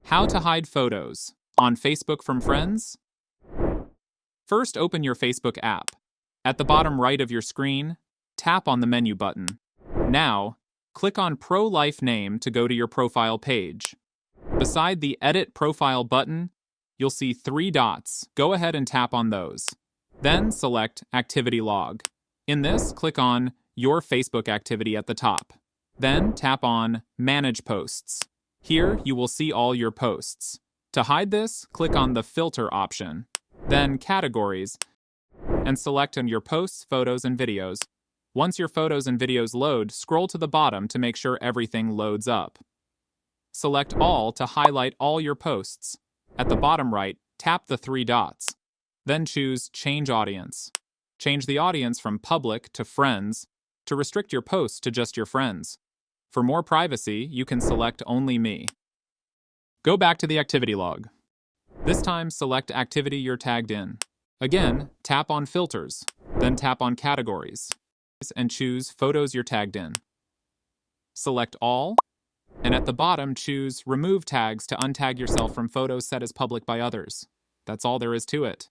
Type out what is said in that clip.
How to hide photos on Facebook from friends? First, open your Facebook app. At the bottom right of your screen, tap on the menu button. Now, click on Pro Life Name to go to your profile page. Beside the Edit Profile button, you'll see 3 dots. Go ahead and tap on those. Then select Activity Log. In this, click on Your Facebook Activity at the top. Then tap on Manage Posts. Here, you will see all your posts. To hide this, click on the Filter option. Then Categories, and select on your posts, photos, and videos. Once your photos and videos load, scroll to the bottom to make sure everything loads up. Select All to highlight all your posts. At the bottom right, tap the 3 dots. Then choose Change Audience. Change the audience from public to friends to restrict your posts to just your friends. For more privacy, you can select Only Me. Go back to the activity log. This time, select activity you're tagged in. Again, tap on Filters, then tap on Categories, and choose Photos you're tagged in. Select All, and at the bottom, choose Remove Tags to untag yourself from photos set as public by others. That's all there is to it.